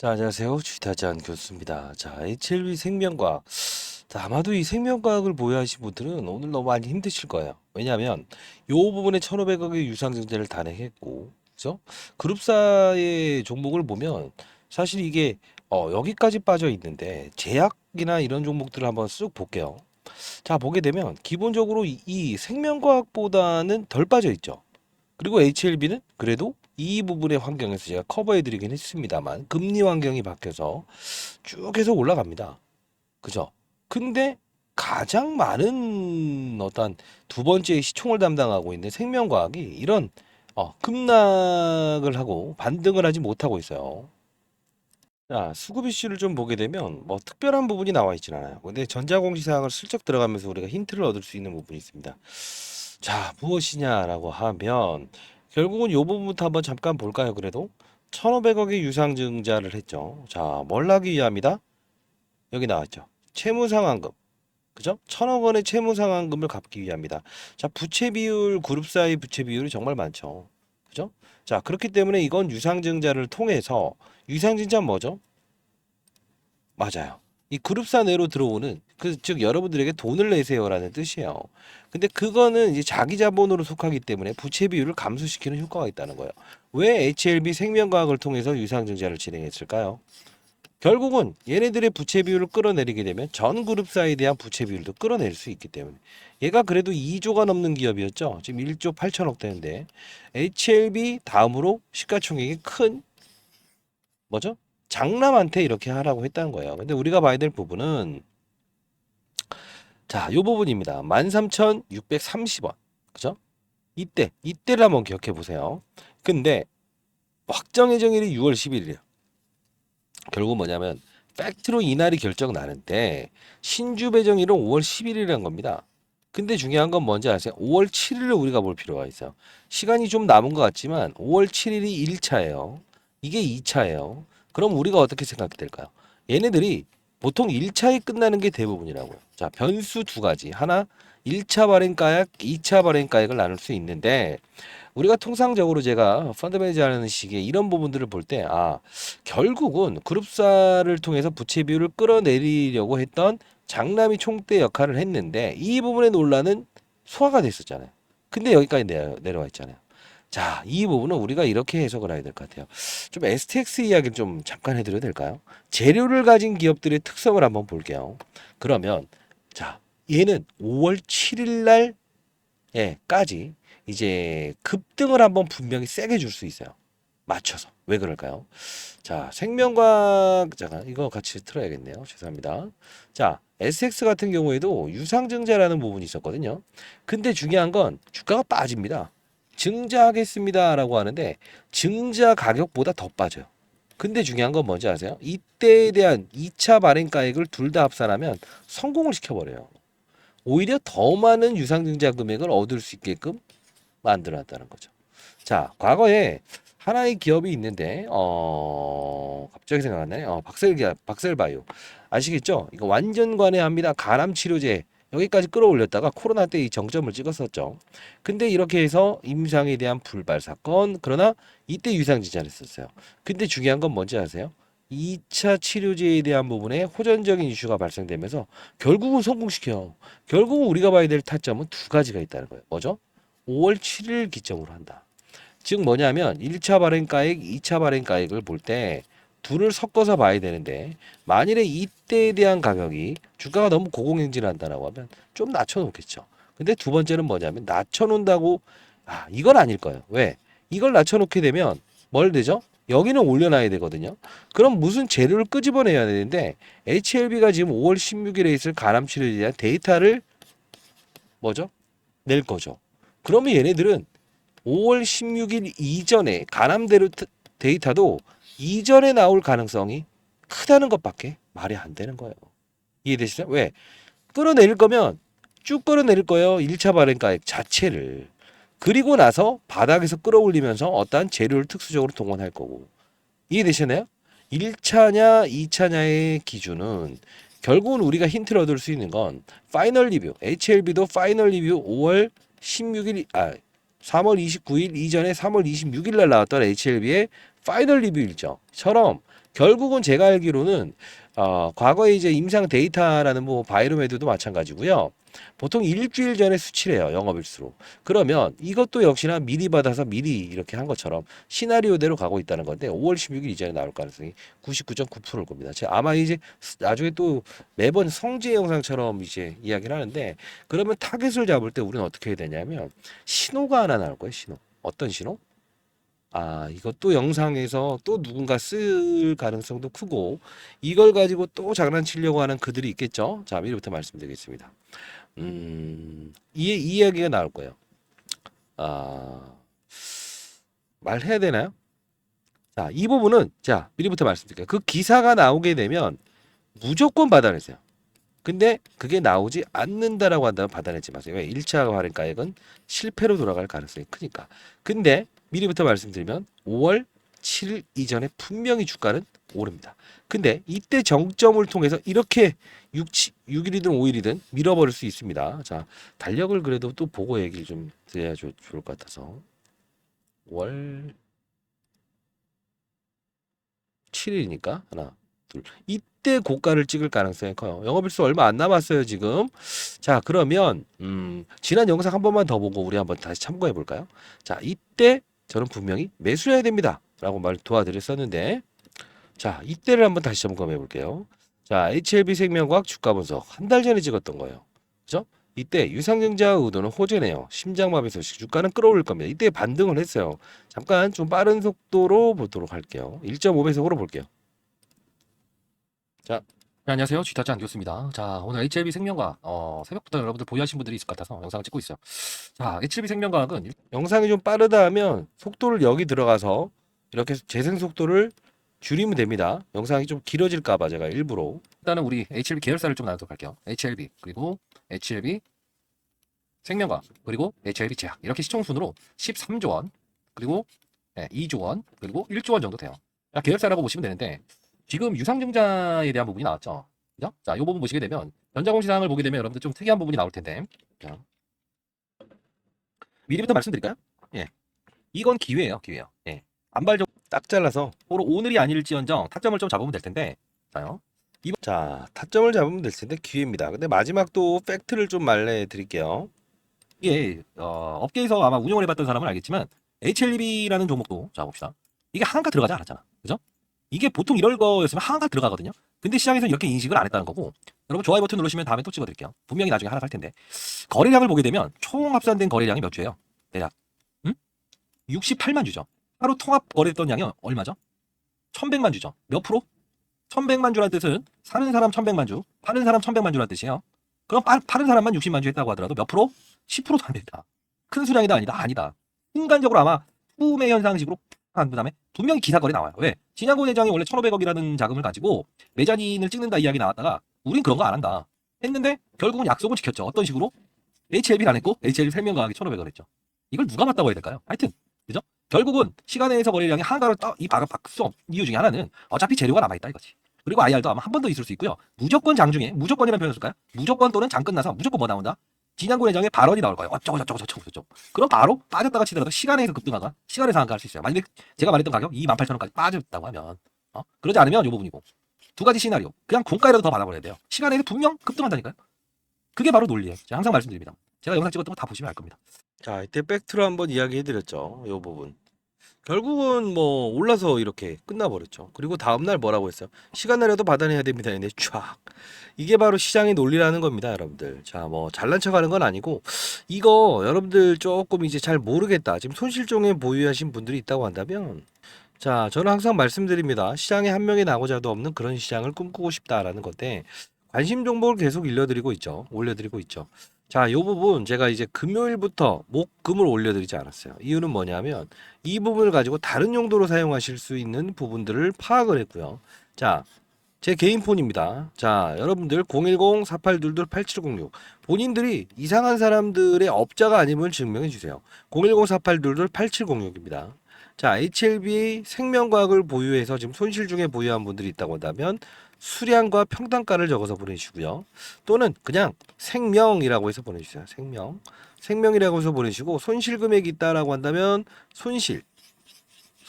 자, 안녕하세요. 주식타잔 교수입니다. 자, HLB 생명과학. 자, 아마도 이 생명과학을 보유하신 분들은 오늘 너무 많이 힘드실 거예요. 왜냐하면 요 부분에 1,500억의 유상증자를 단행했고, 그죠? 그룹사의 종목을 보면 사실 이게 여기까지 빠져 있는데 제약이나 이런 종목들을 한번 쓱 볼게요. 자, 보게 되면 기본적으로 이 생명과학보다는 덜 빠져 있죠. 그리고 HLB는 그래도 이 부분의 환경에서 제가 커버해 드리긴 했습니다만 금리 환경이 바뀌어서 쭉 해서 올라갑니다. 그죠? 근데 가장 많은 어떤 두 번째 시총을 담당하고 있는 생명과학이 이런 급락을 하고 반등을 하지 못하고 있어요. 자, 수급 이슈를 좀 보게 되면 뭐 특별한 부분이 나와 있진 않아요. 근데 전자공시사항을 슬쩍 들어가면서 우리가 힌트를 얻을 수 있는 부분이 있습니다. 자, 무엇이냐라고 하면 결국은 요 부분부터 한번 잠깐 볼까요? 그래도 1,500억의 유상증자를 했죠. 자, 뭘 하기 위함이다? 여기 나왔죠. 채무상환금. 그죠? 1,000억 원의 채무상환금을 갚기 위함이다. 자, 부채 비율, 그룹사의 부채 비율이 정말 많죠. 그죠? 자, 그렇기 때문에 이건 유상증자를 통해서 유상증자 뭐죠? 맞아요. 이 그룹사 내로 들어오는 즉 여러분들에게 돈을 내세요라는 뜻이에요. 근데 그거는 이제 자기 자본으로 속하기 때문에 부채 비율을 감소시키는 효과가 있다는 거예요. 왜 HLB 생명과학을 통해서 유상증자를 진행했을까요? 결국은 얘네들의 부채 비율을 끌어내리게 되면 전 그룹사에 대한 부채 비율도 끌어낼 수 있기 때문에 얘가 그래도 2조가 넘는 기업이었죠. 지금 1조 8천억 되는데 HLB 다음으로 시가총액이 큰 뭐죠? 장남한테 이렇게 하라고 했다는 거예요. 근데 우리가 봐야 될 부분은 자, 요 부분입니다. 13,630원. 그죠? 이때를 한번 기억해 보세요. 근데 확정 예정일이 6월 11일이에요. 결국 뭐냐면 팩트로 이날이 결정 나는데 신주 배정일은 5월 11일이란 겁니다. 근데 중요한 건 뭔지 아세요? 5월 7일을 우리가 볼 필요가 있어요. 시간이 좀 남은 것 같지만 5월 7일이 1차예요. 이게 2차예요. 그럼 우리가 어떻게 생각이 될까요? 얘네들이 보통 1차에 끝나는 게 대부분이라고요. 자, 변수 두 가지. 하나, 1차 발행가액, 2차 발행가액을 나눌 수 있는데 우리가 통상적으로 제가 펀드 매니저 하는 시기에 이런 부분들을 볼 때, 결국은 그룹사를 통해서 부채 비율을 끌어내리려고 했던 장남이 총대 역할을 했는데, 이 부분의 논란은 소화가 됐었잖아요. 근데 여기까지 내려와 있잖아요. 자, 이 부분은 우리가 이렇게 해석을 해야 될 것 같아요. 좀 STX 이야기를 좀 잠깐 해드려도 될까요? 재료를 가진 기업들의 특성을 한번 볼게요. 그러면, 자, 얘는 5월 7일 날 예,까지 이제 급등을 한번 분명히 세게 줄 수 있어요. 맞춰서. 왜 그럴까요? 자, 생명과학, 잠깐, 이거 같이 틀어야겠네요. 죄송합니다. 자, SX 같은 경우에도 유상증자라는 부분이 있었거든요. 근데 중요한 건 주가가 빠집니다. 증자하겠습니다라고 하는데 증자 가격보다 더 빠져요. 근데 중요한 건 뭔지 아세요? 이때에 대한 2차 발행가액을 둘 다 합산하면 성공을 시켜버려요. 오히려 더 많은 유상증자 금액을 얻을 수 있게끔 만들어놨다는 거죠. 자, 과거에 하나의 기업이 있는데 갑자기 생각나네. 박셀바이오 아시겠죠? 이거 완전 관해합니다. 간암 치료제 여기까지 끌어올렸다가 코로나 때 이 정점을 찍었었죠. 근데 이렇게 해서 임상에 대한 불발 사건, 그러나 이때 유상증자를 했었어요. 근데 중요한 건 뭔지 아세요? 2차 치료제에 대한 부분에 호전적인 이슈가 발생되면서 결국은 성공시켜. 결국은 우리가 봐야 될 타점은 두 가지가 있다는 거예요. 뭐죠? 5월 7일 기점으로 한다. 즉 뭐냐면 1차 발행가액, 2차 발행가액을 볼 때 둘을 섞어서 봐야 되는데 만일에 이때에 대한 가격이 주가가 너무 고공행진한다라고 하면 좀 낮춰놓겠죠. 근데 두 번째는 뭐냐면 낮춰놓는다고 이건 아닐 거예요. 왜? 이걸 낮춰놓게 되면 뭘 되죠? 여기는 올려놔야 되거든요. 그럼 무슨 재료를 끄집어내야 되는데 HLB가 지금 5월 16일에 있을 가람치료에 대한 데이터를 뭐죠? 낼 거죠. 그러면 얘네들은 5월 16일 이전에 가남대로 데이터도 이전에 나올 가능성이 크다는 것밖에 말이 안 되는 거예요. 이해되시죠? 왜? 끌어내릴 거면 쭉 끌어내릴 거예요. 1차 발행가액 자체를. 그리고 나서 바닥에서 끌어올리면서 어떠한 재료를 특수적으로 동원할 거고. 이해되시나요? 1차냐 2차냐의 기준은 결국은 우리가 힌트를 얻을 수 있는 건 파이널 리뷰, HLB도 파이널 리뷰 5월 16일 3월 29일 이전에 3월 26일 날 나왔던 HLB의 파이널 리뷰 일정처럼 결국은 제가 알기로는 과거에 이제 임상 데이터라는 뭐 바이로메드도 마찬가지고요. 보통 일주일 전에 수치를 해요. 영업일수로. 그러면 이것도 역시나 미리 받아서 미리 이렇게 한 것처럼 시나리오대로 가고 있다는 건데 5월 16일 이전에 나올 가능성이 99.9%일 겁니다. 제가 아마 이제 나중에 또 매번 성지 영상처럼 이제 이야기를 하는데 그러면 타겟을 잡을 때 우리는 어떻게 해야 되냐면 신호가 하나 나올 거예요. 신호. 어떤 신호? 이것도 영상에서 또 누군가 쓸 가능성도 크고 이걸 가지고 또 장난치려고 하는 그들이 있겠죠. 자, 미리부터 말씀드리겠습니다. 이 이야기가 나올 거예요. 아, 말해야 되나요? 자, 이 부분은 자, 미리부터 말씀드릴게요. 그 기사가 나오게 되면 무조건 받아내세요. 근데 그게 나오지 않는다라고 한다면 받아내지 마세요. 왜? 1차 할인가액은 실패로 돌아갈 가능성이 크니까. 근데 미리부터 말씀드리면 5월 7일 이전에 분명히 주가는 오릅니다. 근데 이때 정점을 통해서 이렇게 6일이든 5일이든 밀어버릴 수 있습니다. 자, 달력을 그래도 또 보고 얘기를 좀 드려야 좋을 것 같아서 5월 7일이니까 하나 둘 이때 고가를 찍을 가능성이 커요. 영업일수 얼마 안 남았어요 지금. 자, 그러면 지난 영상 한 번만 더 보고 우리 한번 다시 참고해 볼까요? 자, 이때 저는 분명히 매수해야 됩니다 라고 말 도와드렸었는데 자, 이때를 한번 다시 점검해 볼게요. 자, HLB생명과학 주가 분석 한 달 전에 찍었던 거예요. 그죠? 이때 유상증자 의도는 호재네요. 심장마비 소식 주가는 끌어올릴 겁니다. 이때 반등을 했어요. 잠깐 좀 빠른 속도로 보도록 할게요. 1.5배속으로 볼게요. 자, 네, 안녕하세요. 쥐타짜 안교수입니다. 자, 오늘 HLB 생명과학, 새벽부터 여러분들 보유하신 분들이 있을 것 같아서 영상을 찍고 있어요. 자, HLB 생명과학은 영상이 좀 빠르다 하면 속도를 여기 들어가서 이렇게 재생 속도를 줄이면 됩니다. 영상이 좀 길어질까 봐 제가 일부러. 일단은 우리 HLB 계열사를 좀 나누도록 할게요. HLB, 그리고 HLB 생명과학, 그리고 HLB 제약. 이렇게 시총순으로 13조 원, 그리고 2조 원, 그리고 1조 원 정도 돼요. 자, 계열사라고 보시면 되는데, 지금 유상증자에 대한 부분이 나왔죠. 그죠? 자, 이 부분 보시게 되면, 전자공시사항을 보게 되면 여러분들 좀 특이한 부분이 나올 텐데, 자, 미리부터 말씀드릴까요? 예. 이건 기회예요, 기회요. 예. 안발적으로 딱 잘라서 오늘이 아닐지언정 타점을 좀 잡으면 될 텐데, 자요. 자, 타점을 잡으면 될 텐데 기회입니다. 근데 마지막 또 팩트를 좀 말해 드릴게요. 이게 업계에서 아마 운영을 해봤던 사람은 알겠지만 HLB라는 종목도 자 봅시다. 이게 하한가 들어가지 않았잖아, 그죠? 이게 보통 이럴 거였으면 하한가 들어가거든요. 근데 시장에서 이렇게 인식을 안 했다는 거고, 여러분 좋아요 버튼 누르시면 다음에 또 찍어드릴게요. 분명히 나중에 하락할 텐데 거래량을 보게 되면 총 합산된 거래량이 몇 주예요? 대략 68만 주죠. 하루 통합 거래했던 양이 얼마죠? 1100만 주죠. 몇 프로? 1100만 주라는 뜻은 사는 사람 1100만 주, 파는 사람 1100만 주라는 뜻이에요. 그럼 파는 사람만 60만 주 했다고 하더라도 몇 프로? 10%도 안 된다. 큰 수량이다 아니다? 아니다. 순간적으로 아마 후매 현상식으로 한 다음에 분명히 기사 거래 나와요. 왜? 진양곤 회장이 원래 1,500억이라는 자금을 가지고 매자진을 찍는다 이야기 나왔다가 우린 그런 거 안 한다 했는데 결국은 약속은 지켰죠. 어떤 식으로? HLB를 안 했고 HLB 생명과학이 1,500억 했죠. 이걸 누가 맞다고 해야 될까요? 하여튼 그죠? 결국은 시간에서 거래량이 한가로 이 박을 박수 이유 중에 하나는 어차피 재료가 남아있다 이거지. 그리고 IR도 아마 한 번 더 있을 수 있고요. 무조건 장중에 무조건이라는 표현을 쓸까요? 무조건 또는 장 끝나서 무조건 뭐 나온다? 진양곤 회장의 발언이 나올 거예요. 어쩌고 저쩌고 저쩌고 저쩌고. 그럼 바로 빠졌다가 치더라도 시간에서 급등하거나 시간에서 한가할 수 있어요. 만약에 제가 말했던 가격 28,000원까지 빠졌다고 하면 그러지 않으면 이 부분이고 두 가지 시나리오. 그냥 공가이라도 더 받아버려야 돼요. 시간에서 분명 급등한다니까요. 그게 바로 논리예요. 제가 항상 말씀드립니다. 제가 영상 찍었던 거 다 보시면 알 겁니다. 자, 이때 팩트로 한번 이야기해 드렸죠. 이 부분. 결국은 뭐 올라서 이렇게 끝나버렸죠. 그리고 다음날 뭐라고 했어요? 시간 날려도 받아내야 됩니다. 근데 쫙. 이게 바로 시장의 논리라는 겁니다, 여러분들. 자, 뭐 잘난 척하는 건 아니고 이거 여러분들 조금 이제 잘 모르겠다. 지금 손실종에 보유하신 분들이 있다고 한다면 자, 저는 항상 말씀드립니다. 시장에 한 명이 나고자도 없는 그런 시장을 꿈꾸고 싶다라는 건데 관심 정보를 계속 올려드리고 있죠. 자, 요 부분 제가 이제 금요일부터 목금을 올려드리지 않았어요. 이유는 뭐냐면 이 부분을 가지고 다른 용도로 사용하실 수 있는 부분들을 파악을 했고요. 자, 제 개인 폰입니다. 자, 여러분들 010-4822-8706 본인들이 이상한 사람들의 업자가 아님을 증명해 주세요. 010-4822-8706입니다. 자, HLB 생명과학을 보유해서 지금 손실 중에 보유한 분들이 있다고 한다면 수량과 평단가를 적어서 보내주시고요. 또는 그냥 생명이라고 해서 보내주세요. 생명이라고 해서 보내시고 손실 금액이 있다라고 한다면 손실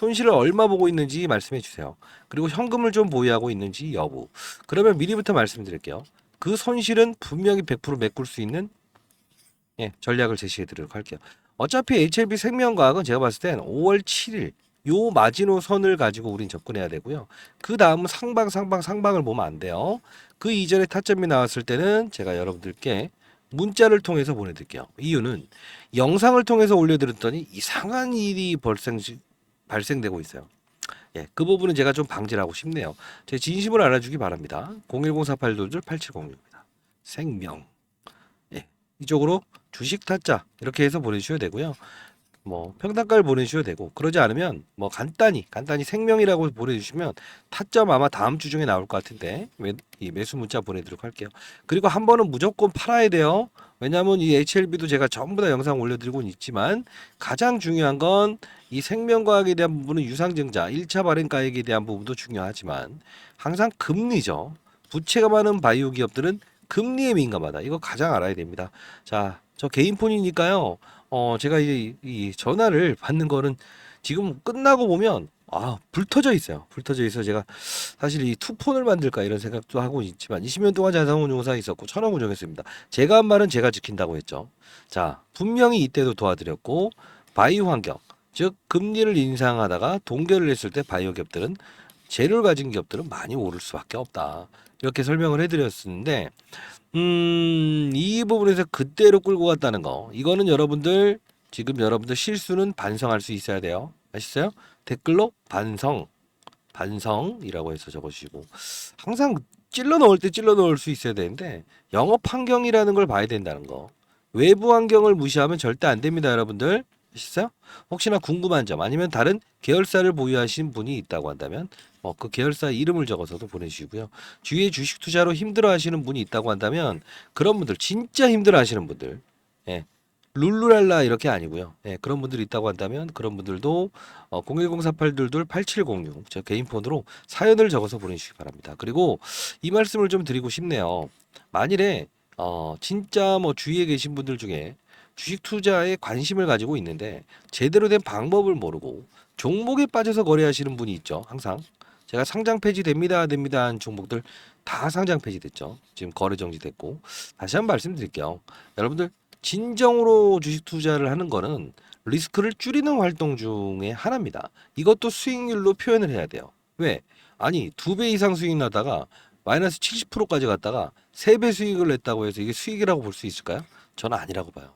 손실을 얼마 보고 있는지 말씀해 주세요. 그리고 현금을 좀 보유하고 있는지 여부. 그러면 미리부터 말씀드릴게요. 그 손실은 분명히 100% 메꿀 수 있는 전략을 제시해 드리도록 할게요. 어차피 HLB 생명과학은 제가 봤을 땐 5월 7일 요 마지노선을 가지고 우린 접근해야 되고요. 그 다음은 상방을 보면 안 돼요. 그 이전에 타점이 나왔을 때는 제가 여러분들께 문자를 통해서 보내드릴게요. 이유는 영상을 통해서 올려드렸더니 이상한 일이 발생되고 있어요. 그 부분은 제가 좀 방지를 하고 싶네요. 제 진심을 알아주기 바랍니다. 01048228706입니다. 생명. 이쪽으로 주식 타짜 이렇게 해서 보내주셔야 되고요. 뭐 평단가를 보내주셔야 되고 그러지 않으면 뭐 간단히 생명이라고 보내주시면 타점 아마 다음 주 중에 나올 것 같은데 이 매수 문자 보내도록 할게요. 그리고 한 번은 무조건 팔아야 돼요. 왜냐하면 이 HLB도 제가 전부 다 영상 올려드리고는 있지만 가장 중요한 건 이 생명과학에 대한 부분은 유상증자 1차 발행가액에 대한 부분도 중요하지만 항상 금리죠. 부채가 많은 바이오 기업들은 금리에 민감하다. 이거 가장 알아야 됩니다. 자, 저 개인 폰이니까요. 제가 이제 이 전화를 받는 거는 지금 끝나고 보면 불 터져 있어요. 불 터져 있어 제가 사실 이 투폰을 만들까 이런 생각도 하고 있지만 20년 동안 자산운용사 있었고 천억 운용했습니다. 제가 한 말은 제가 지킨다고 했죠. 자, 분명히 이때도 도와드렸고 바이오 환경, 즉 금리를 인상하다가 동결을 했을 때 바이오 기업들은 재료를 가진 기업들은 많이 오를 수밖에 없다. 이렇게 설명을 해드렸었는데 이 부분에서 그대로 끌고 갔다는 거. 이거는 여러분들 여러분들 실수는 반성할 수 있어야 돼요. 아시죠? 댓글로 반성이라고 해서 적어주시고 항상 찔러 넣을 때 찔러 넣을 수 있어야 되는데 영업 환경이라는 걸 봐야 된다는 거. 외부 환경을 무시하면 절대 안 됩니다, 여러분들. 아시죠? 혹시나 궁금한 점 아니면 다른 계열사를 보유하신 분이 있다고 한다면 그 계열사 이름을 적어서도 보내주시고요. 주위에 주식 투자로 힘들어하시는 분이 있다고 한다면 그런 분들 진짜 힘들어하시는 분들 룰루랄라 이렇게 아니고요. 그런 분들이 있다고 한다면 그런 분들도 01048228706 저 개인 폰으로 사연을 적어서 보내주시기 바랍니다. 그리고 이 말씀을 좀 드리고 싶네요. 만일에 진짜 뭐 주위에 계신 분들 중에 주식 투자에 관심을 가지고 있는데 제대로 된 방법을 모르고 종목에 빠져서 거래하시는 분이 있죠. 항상 제가 상장 폐지됩니다 한 종목들 다 상장 폐지됐죠. 지금 거래 정지됐고 다시 한번 말씀드릴게요. 여러분들 진정으로 주식 투자를 하는 거는 리스크를 줄이는 활동 중에 하나입니다. 이것도 수익률로 표현을 해야 돼요. 왜? 아니 2배 이상 수익 나다가 마이너스 70%까지 갔다가 3배 수익을 냈다고 해서 이게 수익이라고 볼 수 있을까요? 저는 아니라고 봐요.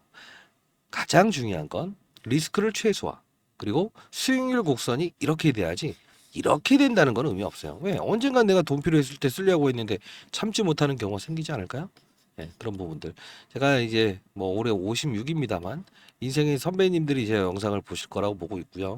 가장 중요한 건 리스크를 최소화 그리고 수익률 곡선이 이렇게 돼야지 이렇게 된다는 건 의미 없어요. 왜? 언젠간 내가 돈 필요했을 때 쓰려고 했는데 참지 못하는 경우가 생기지 않을까요? 그런 부분들 제가 이제 뭐 올해 56입니다만 인생의 선배님들이 제 영상을 보실 거라고 보고 있고요.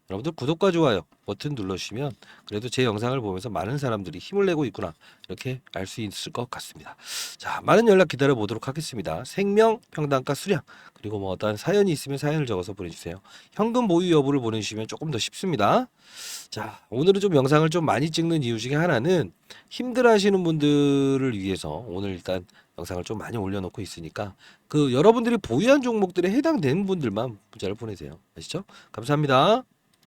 여러분들 구독과 좋아요 버튼 눌러주시면 그래도 제 영상을 보면서 많은 사람들이 힘을 내고 있구나 이렇게 알 수 있을 것 같습니다. 자, 많은 연락 기다려 보도록 하겠습니다. 생명, 평단가, 수량 그리고 뭐 어떤 사연이 있으면 사연을 적어서 보내주세요. 현금 보유 여부를 보내주시면 조금 더 쉽습니다. 자, 오늘은 좀 영상을 좀 많이 찍는 이유 중에 하나는 힘들어하시는 분들을 위해서 오늘 일단 영상을 좀 많이 올려놓고 있으니까 그 여러분들이 보유한 종목들에 해당되는 분들만 문자를 보내세요. 아시죠? 감사합니다.